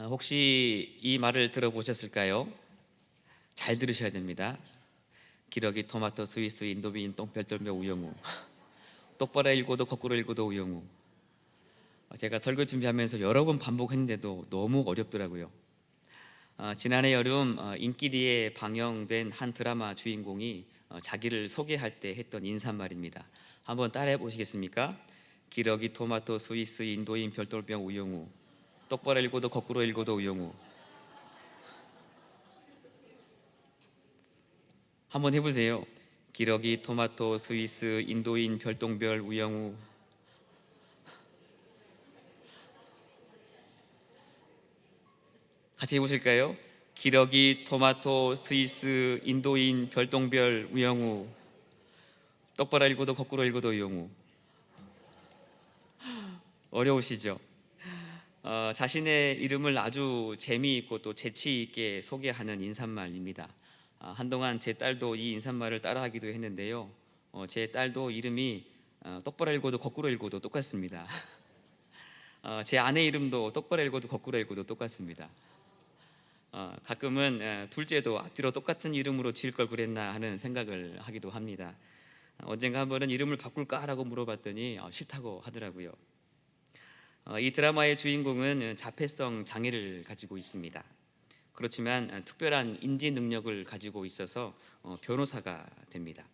혹시 이 말을 들어보셨을까요? 잘 들으셔야 됩니다. 기러기 토마토 스위스 인도빈 똥별돌며 우영우. 똑바로 읽어도 거꾸로 읽어도 우영우. 제가 설교 준비하면서 여러 번 반복했는데도 너무 어렵더라고요. 지난해 여름 인기리에 방영된 한 드라마 주인공이 자기를 소개할 때 했던 인사말입니다. 한번 따라해 보시겠습니까? 기러기 토마토 스위스 인도인 별돌병 우영우. 똑바로 읽어도 거꾸로 읽어도 우영우. 한번 해보세요. 기러기 토마토 스위스 인도인 별똥별 우영우. 같이 해보실까요? 기러기 토마토 스위스 인도인 별똥별 우영우. 똑바로 읽어도 거꾸로 읽어도 우영우. 어려우시죠? 자신의 이름을 아주 재미있고 또 재치 있게 소개하는 인사말입니다. 한동안 제 딸도 이 인사말을 따라하기도 했는데요. 제 딸도 이름이 똑바로 읽어도 거꾸로 읽어도 똑같습니다. 제 아내 이름도 똑바로 읽어도 거꾸로 읽어도 똑같습니다. 가끔은 둘째도 앞뒤로 똑같은 이름으로 지을 걸 그랬나 하는 생각을 하기도 합니다. 언젠가 한 번은 이름을 바꿀까 라고 물어봤더니 싫다고 하더라고요. 이 드라마의 주인공은 자폐성 장애를 가지고 있습니다. 그렇지만 특별한 인지 능력을 가지고 있어서 변호사가 됩니다.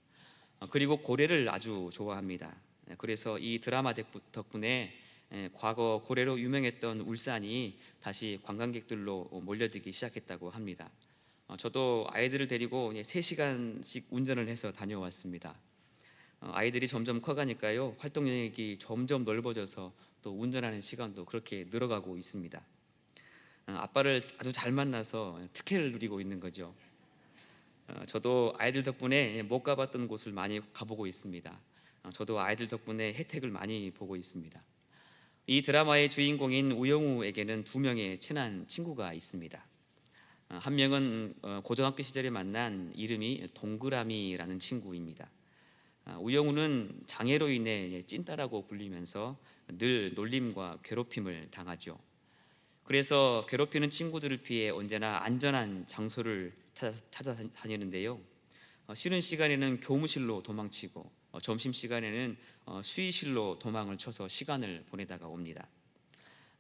그리고 고래를 아주 좋아합니다. 그래서 이 드라마 덕분에 과거 고래로 유명했던 울산이 다시 관광객들로 몰려들기 시작했다고 합니다. 저도 아이들을 데리고 3시간씩 운전을 해서 다녀왔습니다. 아이들이 점점 커가니까요, 활동 영역이 점점 넓어져서 또 운전하는 시간도 그렇게 늘어가고 있습니다. 아빠를 아주 잘 만나서 특혜를 누리고 있는 거죠. 저도 아이들 덕분에 못 가봤던 곳을 많이 가보고 있습니다. 저도 아이들 덕분에 혜택을 많이 보고 있습니다. 이 드라마의 주인공인 우영우에게는 2명의 친한 친구가 있습니다. 한 명은 고등학교 시절에 만난 이름이 동그라미라는 친구입니다. 우영우는 장애로 인해 찐따라고 불리면서 늘 놀림과 괴롭힘을 당하죠. 그래서 괴롭히는 친구들을 피해 언제나 안전한 장소를 찾아다니는데요. 쉬는 시간에는 교무실로 도망치고 점심시간에는 수의실로 도망을 쳐서 시간을 보내다가 옵니다.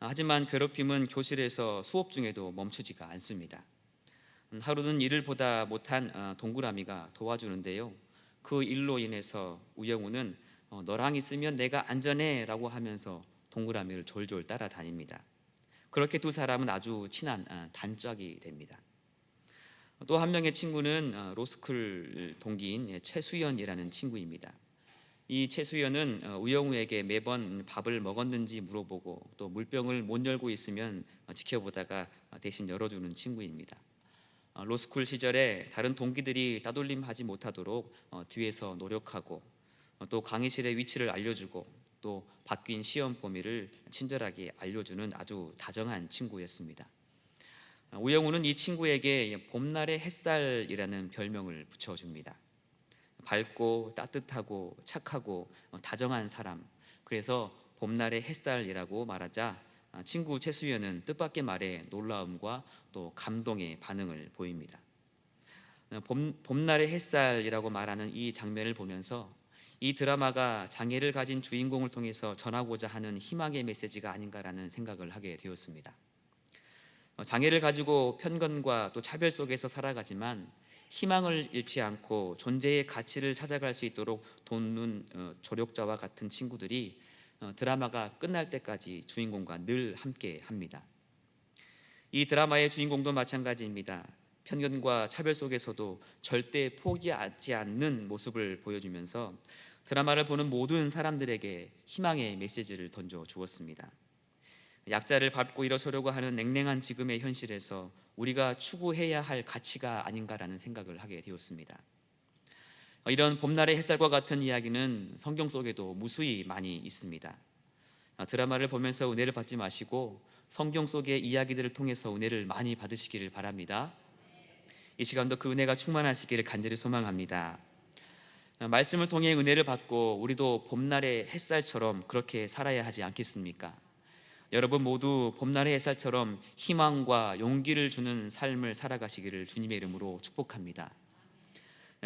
하지만 괴롭힘은 교실에서 수업 중에도 멈추지가 않습니다. 하루는 일을 보다 못한 동그라미가 도와주는데요. 그 일로 인해서 우영우는 너랑 있으면 내가 안전해 라고 하면서 동그라미를 졸졸 따라다닙니다. 그렇게 두 사람은 아주 친한 단짝이 됩니다. 또 한 명의 친구는 로스쿨 동기인 최수연이라는 친구입니다. 이 최수연은 우영우에게 매번 밥을 먹었는지 물어보고 또 물병을 못 열고 있으면 지켜보다가 대신 열어주는 친구입니다. 로스쿨 시절에 다른 동기들이 따돌림하지 못하도록 뒤에서 노력하고 또 강의실의 위치를 알려주고 또 바뀐 시험 범위를 친절하게 알려주는 아주 다정한 친구였습니다. 우영우는 이 친구에게 봄날의 햇살이라는 별명을 붙여줍니다. 밝고 따뜻하고 착하고 다정한 사람, 그래서 봄날의 햇살이라고 말하자 친구 최수연은 뜻밖의 말에 놀라움과 또 감동의 반응을 보입니다. 봄날의 햇살이라고 말하는 이 장면을 보면서 이 드라마가 장애를 가진 주인공을 통해서 전하고자 하는 희망의 메시지가 아닌가라는 생각을 하게 되었습니다. 장애를 가지고 편견과 또 차별 속에서 살아가지만 희망을 잃지 않고 존재의 가치를 찾아갈 수 있도록 돕는 조력자와 같은 친구들이 드라마가 끝날 때까지 주인공과 늘 함께 합니다. 이 드라마의 주인공도 마찬가지입니다. 편견과 차별 속에서도 절대 포기하지 않는 모습을 보여주면서 드라마를 보는 모든 사람들에게 희망의 메시지를 던져 주었습니다. 약자를 밟고 일어서려고 하는 냉랭한 지금의 현실에서 우리가 추구해야 할 가치가 아닌가라는 생각을 하게 되었습니다. 이런 봄날의 햇살과 같은 이야기는 성경 속에도 무수히 많이 있습니다. 드라마를 보면서 은혜를 받지 마시고 성경 속의 이야기들을 통해서 은혜를 많이 받으시기를 바랍니다. 이 시간도 그 은혜가 충만하시기를 간절히 소망합니다. 말씀을 통해 은혜를 받고 우리도 봄날의 햇살처럼 그렇게 살아야 하지 않겠습니까? 여러분 모두 봄날의 햇살처럼 희망과 용기를 주는 삶을 살아가시기를 주님의 이름으로 축복합니다.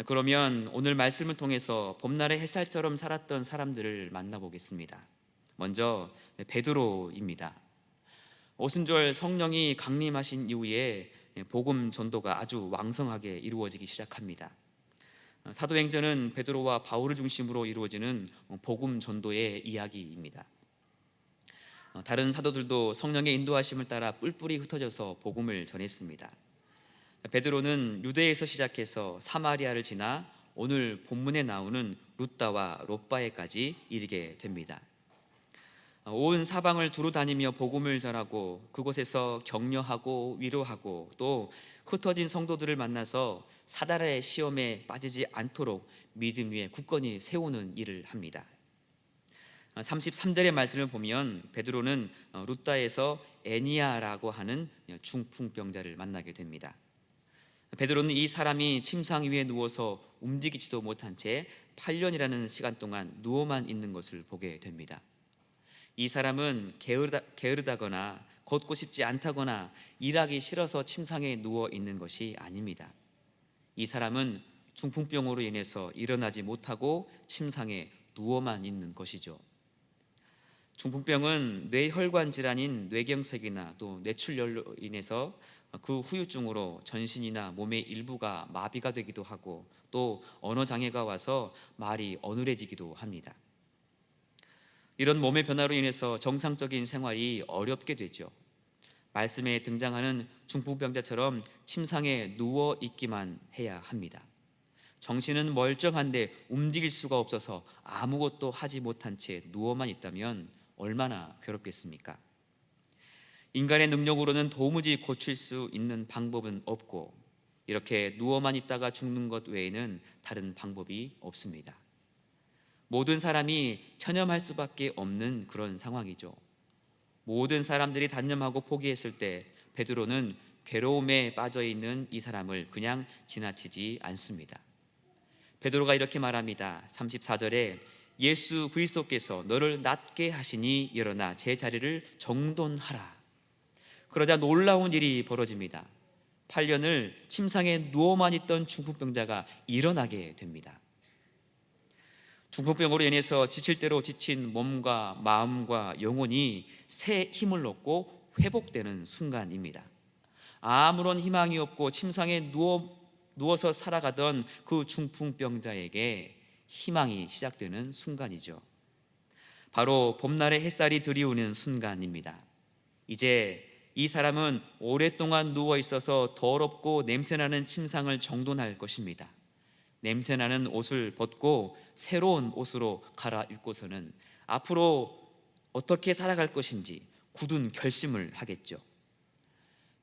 그러면 오늘 말씀을 통해서 봄날의 햇살처럼 살았던 사람들을 만나보겠습니다. 먼저 베드로입니다. 오순절 성령이 강림하신 이후에 복음 전도가 아주 왕성하게 이루어지기 시작합니다. 사도행전은 베드로와 바울을 중심으로 이루어지는 복음 전도의 이야기입니다. 다른 사도들도 성령의 인도하심을 따라 뿔뿔이 흩어져서 복음을 전했습니다. 베드로는 유대에서 시작해서 사마리아를 지나 오늘 본문에 나오는 룻다와 롯바에까지 이르게 됩니다. 온 사방을 두루 다니며 복음을 전하고 그곳에서 격려하고 위로하고 또 흩어진 성도들을 만나서 사단의 시험에 빠지지 않도록 믿음 위에 굳건히 세우는 일을 합니다. 33절의 말씀을 보면 베드로는 룻다에서 애니아라고 하는 중풍병자를 만나게 됩니다. 베드로는 이 사람이 침상 위에 누워서 움직이지도 못한 채 8년이라는 시간 동안 누워만 있는 것을 보게 됩니다. 이 사람은 게으르다거나 걷고 싶지 않다거나 일하기 싫어서 침상에 누워 있는 것이 아닙니다. 이 사람은 중풍병으로 인해서 일어나지 못하고 침상에 누워만 있는 것이죠. 중풍병은 뇌혈관 질환인 뇌경색이나 또 뇌출혈로 인해서 그 후유증으로 전신이나 몸의 일부가 마비가 되기도 하고 또 언어 장애가 와서 말이 어눌해지기도 합니다. 이런 몸의 변화로 인해서 정상적인 생활이 어렵게 되죠. 말씀에 등장하는 중풍병자처럼 침상에 누워 있기만 해야 합니다. 정신은 멀쩡한데 움직일 수가 없어서 아무것도 하지 못한 채 누워만 있다면 얼마나 괴롭겠습니까? 인간의 능력으로는 도무지 고칠 수 있는 방법은 없고 이렇게 누워만 있다가 죽는 것 외에는 다른 방법이 없습니다. 모든 사람이 전염할 수밖에 없는 그런 상황이죠. 모든 사람들이 단념하고 포기했을 때 베드로는 괴로움에 빠져 있는 이 사람을 그냥 지나치지 않습니다. 베드로가 이렇게 말합니다. 34절에 예수 그리스도께서 너를 낫게 하시니 일어나 제 자리를 정돈하라. 그러자 놀라운 일이 벌어집니다. 8년을 침상에 누워만 있던 중풍병자가 일어나게 됩니다. 중풍병으로 인해서 지칠 대로 지친 몸과 마음과 영혼이 새 힘을 얻고 회복되는 순간입니다. 아무런 희망이 없고 침상에 누워서 살아가던 그 중풍병자에게 희망이 시작되는 순간이죠. 바로 봄날의 햇살이 들이오는 순간입니다. 이제 이 사람은 오랫동안 누워 있어서 더럽고 냄새나는 침상을 정돈할 것입니다. 냄새나는 옷을 벗고 새로운 옷으로 갈아입고서는 앞으로 어떻게 살아갈 것인지 굳은 결심을 하겠죠.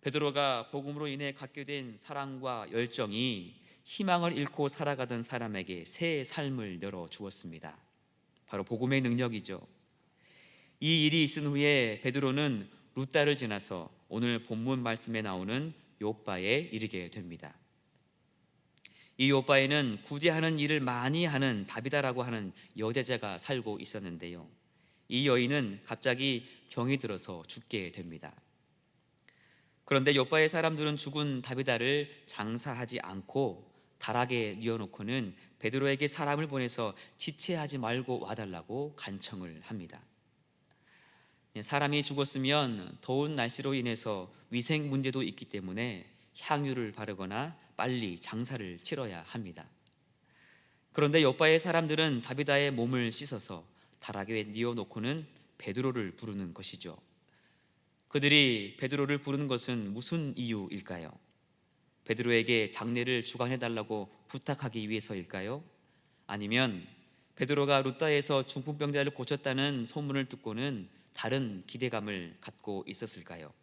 베드로가 복음으로 인해 갖게 된 사랑과 열정이 희망을 잃고 살아가던 사람에게 새 삶을 열어주었습니다. 바로 복음의 능력이죠. 이 일이 있은 후에 베드로는 룻다를 지나서 오늘 본문 말씀에 나오는 욥바에 이르게 됩니다. 이 욥바에는 구제하는 일을 많이 하는 다비다라고 하는 여제자가 살고 있었는데요. 이 여인은 갑자기 병이 들어서 죽게 됩니다. 그런데 욥바의 사람들은 죽은 다비다를 장사하지 않고 다락에 뉘어놓고는 베드로에게 사람을 보내서 지체하지 말고 와달라고 간청을 합니다. 사람이 죽었으면 더운 날씨로 인해서 위생 문제도 있기 때문에 향유를 바르거나 빨리 장사를 치러야 합니다. 그런데 욥바의 사람들은 다비다의 몸을 씻어서 다락에 뉘어놓고는 베드로를 부르는 것이죠. 그들이 베드로를 부르는 것은 무슨 이유일까요? 베드로에게 장례를 주관해달라고 부탁하기 위해서일까요? 아니면 베드로가 룻다에서 중풍병자를 고쳤다는 소문을 듣고는 다른 기대감을 갖고 있었을까요?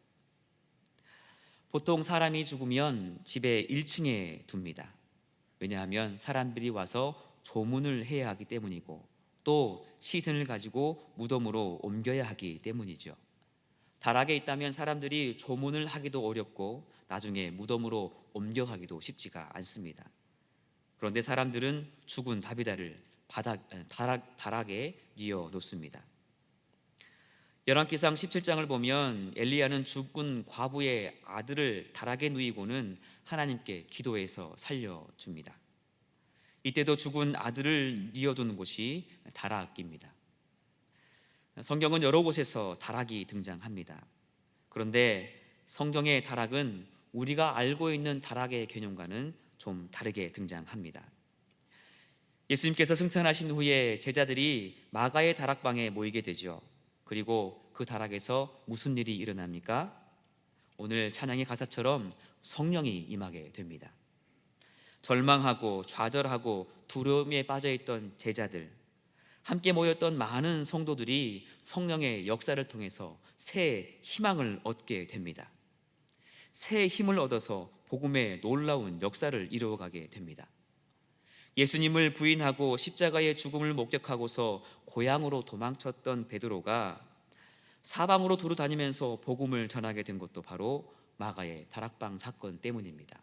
보통 사람이 죽으면 집에 1층에 둡니다. 왜냐하면 사람들이 와서 조문을 해야 하기 때문이고 또 시신을 가지고 무덤으로 옮겨야 하기 때문이죠. 다락에 있다면 사람들이 조문을 하기도 어렵고 나중에 무덤으로 옮겨가기도 쉽지가 않습니다. 그런데 사람들은 죽은 다비다를 다락에 뉘어 놓습니다. 열왕기상 17장을 보면 엘리야는 죽은 과부의 아들을 다락에 누이고는 하나님께 기도해서 살려줍니다. 이때도 죽은 아들을 뉘어둔 곳이 다락입니다. 성경은 여러 곳에서 다락이 등장합니다. 그런데 성경의 다락은 우리가 알고 있는 다락의 개념과는 좀 다르게 등장합니다. 예수님께서 승천하신 후에 제자들이 마가의 다락방에 모이게 되죠. 그리고 그 다락에서 무슨 일이 일어납니까? 오늘 찬양의 가사처럼 성령이 임하게 됩니다. 절망하고 좌절하고 두려움에 빠져있던 제자들, 함께 모였던 많은 성도들이 성령의 역사를 통해서 새 희망을 얻게 됩니다. 새 힘을 얻어서 복음의 놀라운 역사를 이루어가게 됩니다. 예수님을 부인하고 십자가의 죽음을 목격하고서 고향으로 도망쳤던 베드로가 사방으로 두루 다니면서 복음을 전하게 된 것도 바로 마가의 다락방 사건 때문입니다.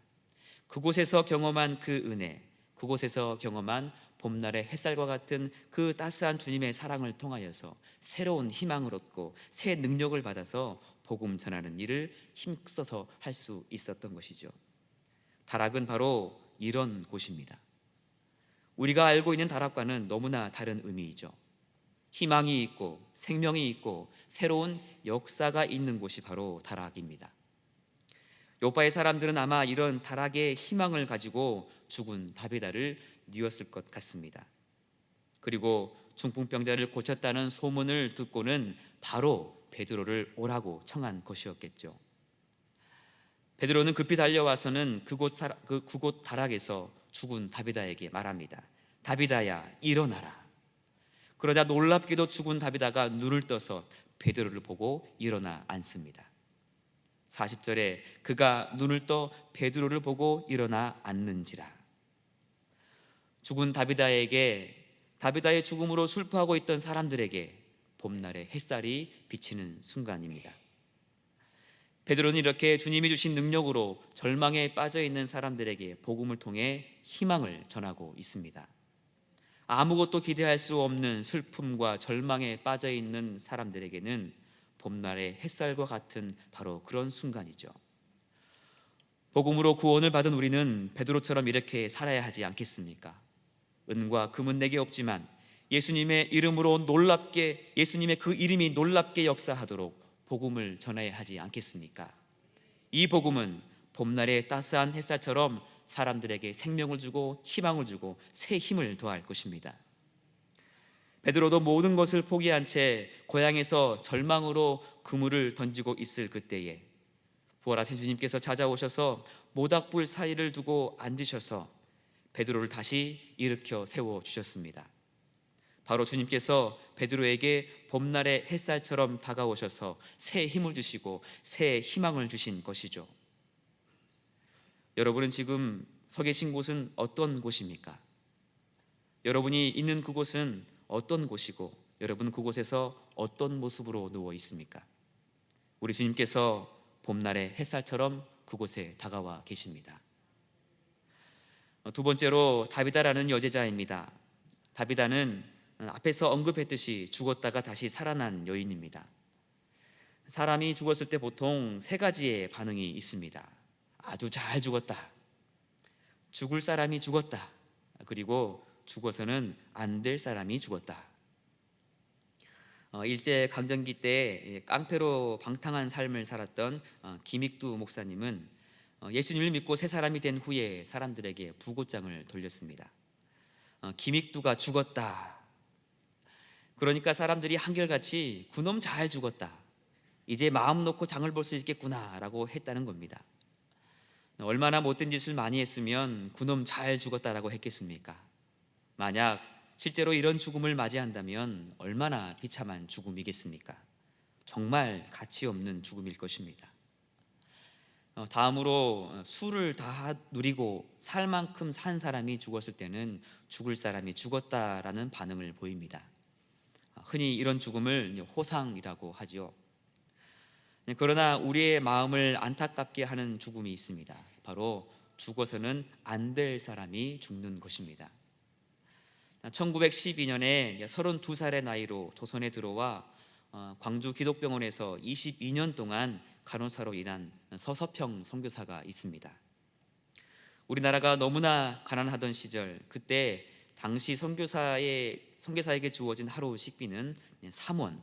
그곳에서 경험한 그 은혜, 그곳에서 경험한 봄날의 햇살과 같은 그 따스한 주님의 사랑을 통하여서 새로운 희망을 얻고 새 능력을 받아서 복음 전하는 일을 힘써서 할 수 있었던 것이죠. 다락은 바로 이런 곳입니다. 우리가 알고 있는 다락과는 너무나 다른 의미이죠. 희망이 있고 생명이 있고 새로운 역사가 있는 곳이 바로 다락입니다. 요바의 사람들은 아마 이런 다락의 희망을 가지고 죽은 다비다를 뉘었을 것 같습니다. 그리고 중풍병자를 고쳤다는 소문을 듣고는 바로 베드로를 오라고 청한 것이었겠죠. 베드로는 급히 달려와서는 그곳 다락에서 죽은 다비다에게 말합니다. 다비다야, 일어나라. 그러자 놀랍게도 죽은 다비다가 눈을 떠서 베드로를 보고 일어나 앉습니다. 40절에 그가 눈을 떠 베드로를 보고 일어나 앉는지라. 죽은 다비다의 죽음으로 슬퍼하고 있던 사람들에게 봄날의 햇살이 비치는 순간입니다. 베드로는 이렇게 주님이 주신 능력으로 절망에 빠져있는 사람들에게 복음을 통해 희망을 전하고 있습니다. 아무것도 기대할 수 없는 슬픔과 절망에 빠져있는 사람들에게는 봄날의 햇살과 같은 바로 그런 순간이죠. 복음으로 구원을 받은 우리는 베드로처럼 이렇게 살아야 하지 않겠습니까? 은과 금은 내게 없지만 예수님의 그 이름이 놀랍게 역사하도록 복음을 전해야 하지 않겠습니까? 이 복음은 봄날의 따스한 햇살처럼 사람들에게 생명을 주고 희망을 주고 새 힘을 더할 것입니다. 베드로도 모든 것을 포기한 채 고향에서 절망으로 그물을 던지고 있을 그때에 부활하신 주님께서 찾아오셔서 모닥불 사이를 두고 앉으셔서 베드로를 다시 일으켜 세워주셨습니다. 바로 주님께서 베드로에게 봄날의 햇살처럼 다가오셔서 새 힘을 주시고 새 희망을 주신 것이죠. 여러분은 지금 서 계신 곳은 어떤 곳입니까? 여러분이 있는 그곳은 어떤 곳이고 여러분 그곳에서 어떤 모습으로 누워 있습니까? 우리 주님께서 봄날의 햇살처럼 그곳에 다가와 계십니다. 두 번째로 다비다라는 여제자입니다. 다비다는 앞에서 언급했듯이 죽었다가 다시 살아난 여인입니다. 사람이 죽었을 때 보통 세 가지의 반응이 있습니다. 아주 잘 죽었다, 죽을 사람이 죽었다, 그리고 죽어서는 안 될 사람이 죽었다. 일제 강점기 때 깡패로 방탕한 삶을 살았던 김익두 목사님은 예수님을 믿고 새 사람이 된 후에 사람들에게 부고장을 돌렸습니다. 김익두가 죽었다. 그러니까 사람들이 한결같이 그놈 잘 죽었다, 이제 마음 놓고 장을 볼 수 있겠구나 라고 했다는 겁니다. 얼마나 못된 짓을 많이 했으면 그놈 잘 죽었다라고 했겠습니까? 만약 실제로 이런 죽음을 맞이한다면 얼마나 비참한 죽음이겠습니까? 정말 가치 없는 죽음일 것입니다. 다음으로 술을 다 누리고 살 만큼 산 사람이 죽었을 때는 죽을 사람이 죽었다라는 반응을 보입니다. 흔히 이런 죽음을 호상이라고 하지요. 그러나 우리의 마음을 안타깝게 하는 죽음이 있습니다. 바로 죽어서는 안 될 사람이 죽는 것입니다. 1912년에 32살의 나이로 조선에 들어와 광주 기독병원에서 22년 동안 간호사로 일한 서서평 선교사가 있습니다. 우리나라가 너무나 가난하던 시절, 그때 당시 선교사에게 주어진 하루 식비는 3원.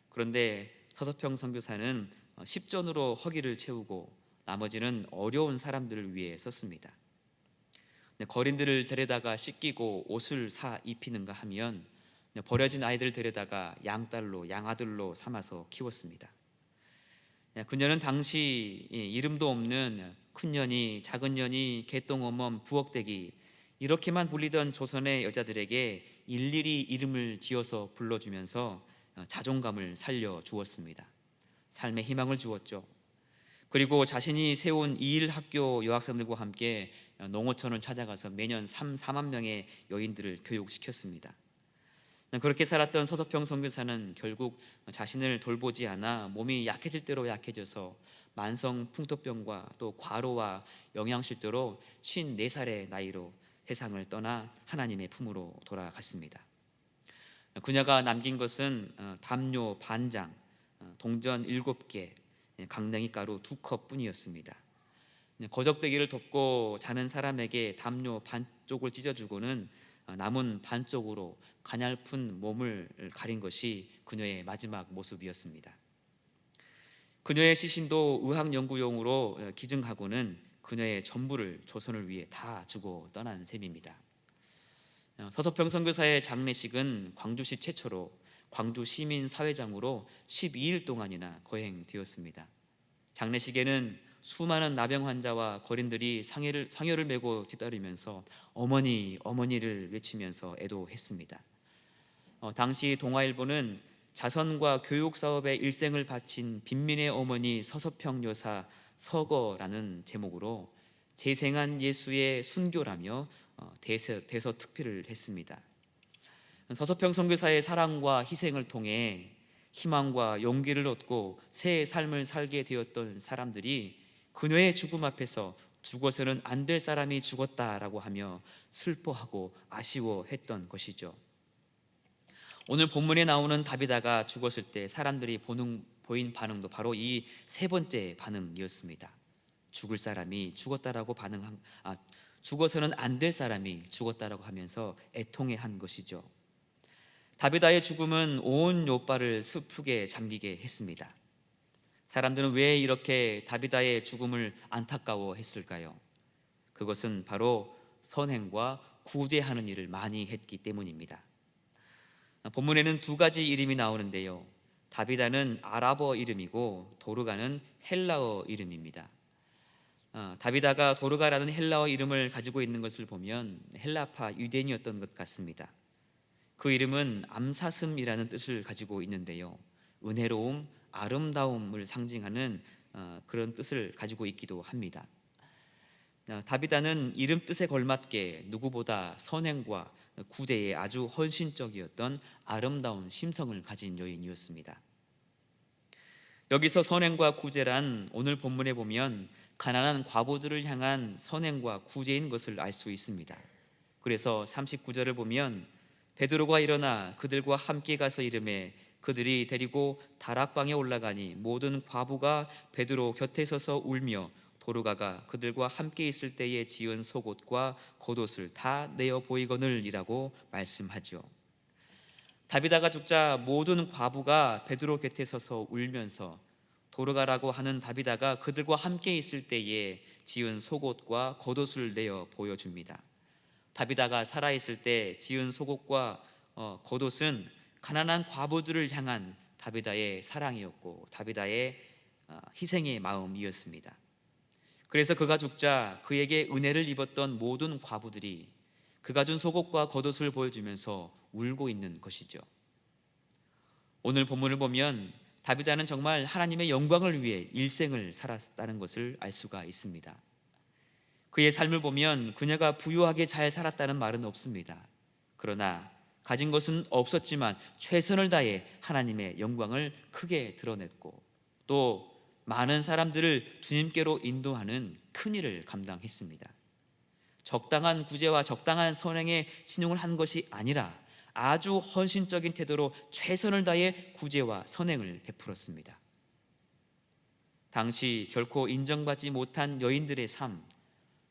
그런데 서서평 선교사는 10전으로 허기를 채우고 나머지는 어려운 사람들을 위해 썼습니다. 거린들을 데려다가 씻기고 옷을 사 입히는가 하면 버려진 아이들을 데려다가 양딸로 양아들로 삼아서 키웠습니다. 그녀는 당시 이름도 없는 큰년이, 작은년이, 개똥어멈, 부엌대기 이렇게만 불리던 조선의 여자들에게 일일이 이름을 지어서 불러주면서 자존감을 살려주었습니다. 삶의 희망을 주었죠. 그리고 자신이 세운 이일학교 여학생들과 함께 농어촌을 찾아가서 매년 4만 명의 여인들을 교육시켰습니다. 그렇게 살았던 서서평 선교사는 결국 자신을 돌보지 않아 몸이 약해질 대로 약해져서 만성 풍토병과 또 과로와 영양실조로 54살의 나이로 세상을 떠나 하나님의 품으로 돌아갔습니다. 그녀가 남긴 것은 담요 반장, 동전 7개, 강냉이 가루 2컵 뿐이었습니다. 거적대기를 덮고 자는 사람에게 담요 반쪽을 찢어주고는 남은 반쪽으로 가냘픈 몸을 가린 것이 그녀의 마지막 모습이었습니다. 그녀의 시신도 의학연구용으로 기증하고는 그녀의 전부를 조선을 위해 다 주고 떠난 셈입니다. 서서평 선교사의 장례식은 광주시 최초로 광주 시민사회장으로 12일 동안이나 거행되었습니다. 장례식에는 수많은 나병 환자와 거린들이 상여를 메고 뒤따르면서 어머니, 어머니를 외치면서 애도했습니다. 당시 동아일보는 자선과 교육 사업에 일생을 바친 빈민의 어머니 서서평 여사 서거라는 제목으로 재생한 예수의 순교라며 대서 특필을 했습니다. 서서평 선교사의 사랑과 희생을 통해 희망과 용기를 얻고 새 삶을 살게 되었던 사람들이 그녀의 죽음 앞에서 죽어서는 안 될 사람이 죽었다라고 하며 슬퍼하고 아쉬워했던 것이죠. 오늘 본문에 나오는 다비다가 죽었을 때 사람들이 보인 반응도 바로 이 세 번째 반응이었습니다. 죽을 사람이 죽었다라고 죽어서는 안 될 사람이 죽었다라고 하면서 애통해한 것이죠. 다비다의 죽음은 온 요바를 슬프게 잠기게 했습니다. 사람들은 왜 이렇게 다비다의 죽음을 안타까워했을까요? 그것은 바로 선행과 구제하는 일을 많이 했기 때문입니다. 본문에는 2가지 이름이 나오는데요. 다비다는 아랍어 이름이고 도르가는 헬라어 이름입니다. 다비다가 도르가라는 헬라어 이름을 가지고 있는 것을 보면 헬라파 유대인이었던 것 같습니다. 그 이름은 암사슴이라는 뜻을 가지고 있는데요. 은혜로움, 아름다움을 상징하는 그런 뜻을 가지고 있기도 합니다. 다비다는 이름 뜻에 걸맞게 누구보다 선행과 구제에 아주 헌신적이었던 아름다운 심성을 가진 여인이었습니다. 여기서 선행과 구제란 오늘 본문에 보면 가난한 과부들을 향한 선행과 구제인 것을 알 수 있습니다. 그래서 39절을 보면 베드로가 일어나 그들과 함께 가서 이르매 그들이 데리고 다락방에 올라가니 모든 과부가 베드로 곁에 서서 울며 도르가가 그들과 함께 있을 때에 지은 속옷과 겉옷을 다 내어 보이거늘이라고 말씀하죠. 다비다가 죽자 모든 과부가 베드로 곁에 서서 울면서 도르가라고 하는 다비다가 그들과 함께 있을 때에 지은 속옷과 겉옷을 내어 보여줍니다. 다비다가 살아있을 때 지은 속옷과 겉옷은 가난한 과부들을 향한 다비다의 사랑이었고 다비다의 희생의 마음이었습니다. 그래서 그가 죽자 그에게 은혜를 입었던 모든 과부들이 그가 준 속옷과 겉옷을 보여주면서 울고 있는 것이죠. 오늘 본문을 보면 다비다는 정말 하나님의 영광을 위해 일생을 살았다는 것을 알 수가 있습니다. 그의 삶을 보면 그녀가 부유하게 잘 살았다는 말은 없습니다. 그러나 가진 것은 없었지만 최선을 다해 하나님의 영광을 크게 드러냈고 또 많은 사람들을 주님께로 인도하는 큰 일을 감당했습니다. 적당한 구제와 적당한 선행에 신용을 한 것이 아니라 아주 헌신적인 태도로 최선을 다해 구제와 선행을 베풀었습니다. 당시 결코 인정받지 못한 여인들의 삶,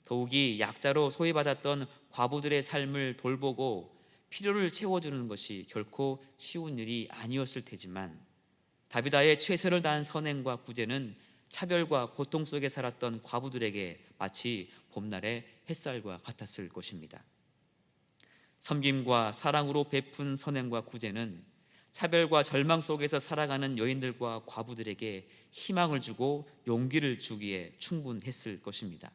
더욱이 약자로 소외받았던 과부들의 삶을 돌보고 필요를 채워주는 것이 결코 쉬운 일이 아니었을 테지만, 다비다의 최선을 다한 선행과 구제는 차별과 고통 속에 살았던 과부들에게 마치 봄날의 햇살과 같았을 것입니다. 섬김과 사랑으로 베푼 선행과 구제는 차별과 절망 속에서 살아가는 여인들과 과부들에게 희망을 주고 용기를 주기에 충분했을 것입니다.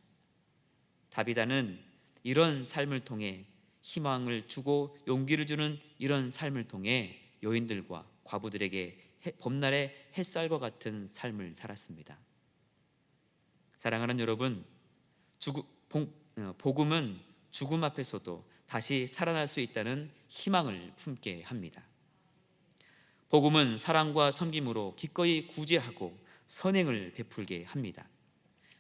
다비다는 이런 삶을 통해, 희망을 주고 용기를 주는 이런 삶을 통해 여인들과 과부들에게 봄날의 햇살과 같은 삶을 살았습니다. 사랑하는 여러분, 복음은 죽음 앞에서도 다시 살아날 수 있다는 희망을 품게 합니다. 복음은 사랑과 섬김으로 기꺼이 구제하고 선행을 베풀게 합니다.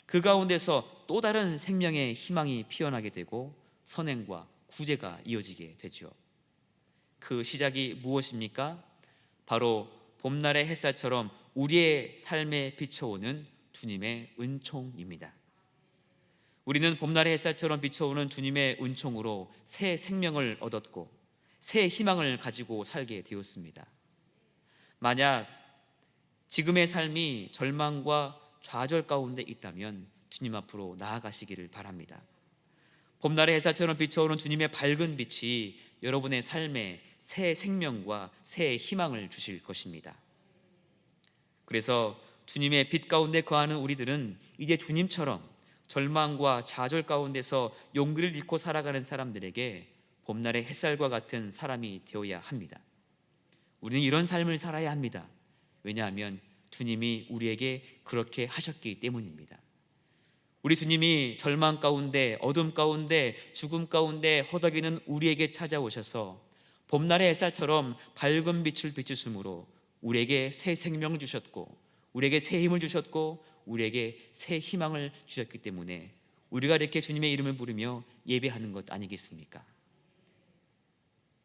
그 가운데서 또 다른 생명의 희망이 피어나게 되고 선행과 구제가 이어지게 되죠. 그 시작이 무엇입니까? 바로 봄날의 햇살처럼 우리의 삶에 비춰오는 주님의 은총입니다. 우리는 봄날의 햇살처럼 비춰오는 주님의 은총으로 새 생명을 얻었고 새 희망을 가지고 살게 되었습니다. 만약 지금의 삶이 절망과 좌절 가운데 있다면 주님 앞으로 나아가시기를 바랍니다. 봄날의 햇살처럼 비춰오는 주님의 밝은 빛이 여러분의 삶에 새 생명과 새 희망을 주실 것입니다. 그래서 주님의 빛 가운데 거하는 우리들은 이제 주님처럼 절망과 좌절 가운데서 용기를 잃고 살아가는 사람들에게 봄날의 햇살과 같은 사람이 되어야 합니다. 우리는 이런 삶을 살아야 합니다. 왜냐하면 주님이 우리에게 그렇게 하셨기 때문입니다. 우리 주님이 절망 가운데, 어둠 가운데, 죽음 가운데 허덕이는 우리에게 찾아오셔서 봄날의 햇살처럼 밝은 빛을 비추심으로 우리에게 새 생명을 주셨고, 우리에게 새 힘을 주셨고, 우리에게 새 희망을 주셨기 때문에 우리가 이렇게 주님의 이름을 부르며 예배하는 것 아니겠습니까?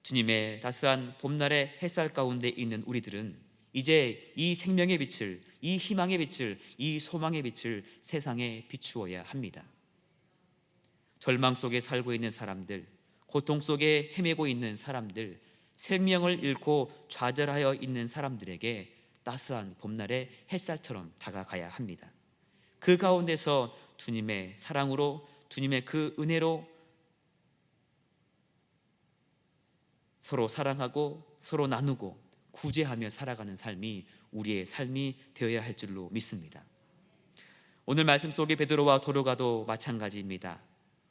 주님의 따스한 봄날의 햇살 가운데 있는 우리들은 이제 이 생명의 빛을, 이 희망의 빛을, 이 소망의 빛을 세상에 비추어야 합니다. 절망 속에 살고 있는 사람들, 고통 속에 헤매고 있는 사람들, 생명을 잃고 좌절하여 있는 사람들에게 따스한 봄날의 햇살처럼 다가가야 합니다. 그 가운데서 주님의 사랑으로, 주님의 그 은혜로 서로 사랑하고 서로 나누고 구제하며 살아가는 삶이 우리의 삶이 되어야 할 줄로 믿습니다. 오늘 말씀 속에 베드로와 도로가도 마찬가지입니다.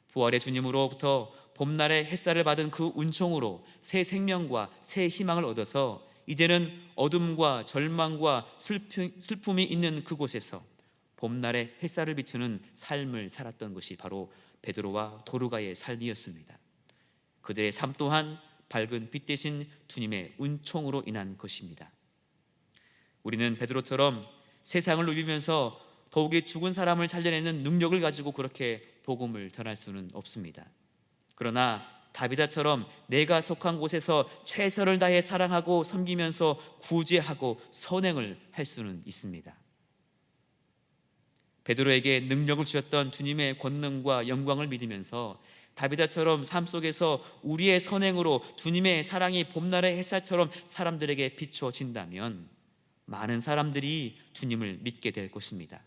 부활의 주님으로부터 봄날의 햇살을 받은 그 은총으로 새 생명과 새 희망을 얻어서 이제는 어둠과 절망과 슬픔이 있는 그곳에서 봄날의 햇살을 비추는 삶을 살았던 것이 바로 베드로와 도로가의 삶이었습니다. 그들의 삶 또한 밝은 빛 대신 주님의 은총으로 인한 것입니다. 우리는 베드로처럼 세상을 누비면서 더욱이 죽은 사람을 살려내는 능력을 가지고 그렇게 복음을 전할 수는 없습니다. 그러나 다비다처럼 내가 속한 곳에서 최선을 다해 사랑하고 섬기면서 구제하고 선행을 할 수는 있습니다. 베드로에게 능력을 주셨던 주님의 권능과 영광을 믿으면서 다비다처럼 삶 속에서 우리의 선행으로 주님의 사랑이 봄날의 햇살처럼 사람들에게 비추어진다면 많은 사람들이 주님을 믿게 될 것입니다.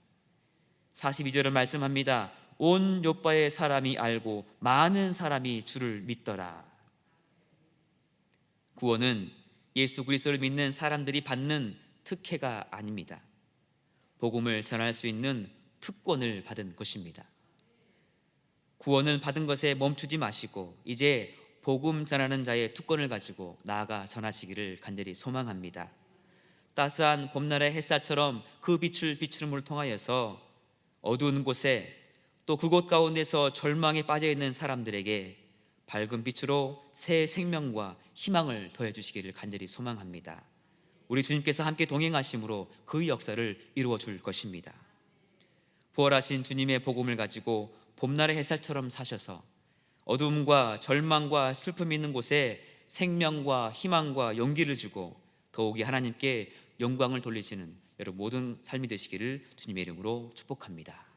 42절을 말씀합니다. 온 요바의 사람이 알고 많은 사람이 주를 믿더라. 구원은 예수 그리스도를 믿는 사람들이 받는 특혜가 아닙니다. 복음을 전할 수 있는 특권을 받은 것입니다. 구원을 받은 것에 멈추지 마시고 이제 복음 전하는 자의 특권을 가지고 나아가 전하시기를 간절히 소망합니다. 따스한 봄날의 햇살처럼 그 빛을 비추음을 통하여서 어두운 곳에 또 그곳 가운데서 절망에 빠져있는 사람들에게 밝은 빛으로 새 생명과 희망을 더해주시기를 간절히 소망합니다. 우리 주님께서 함께 동행하심으로 그 역사를 이루어 줄 것입니다. 부활하신 주님의 복음을 가지고 봄날의 햇살처럼 사셔서 어둠과 절망과 슬픔이 있는 곳에 생명과 희망과 용기를 주고 더욱이 하나님께 영광을 돌리시는 여러분 모든 삶이 되시기를 주님의 이름으로 축복합니다.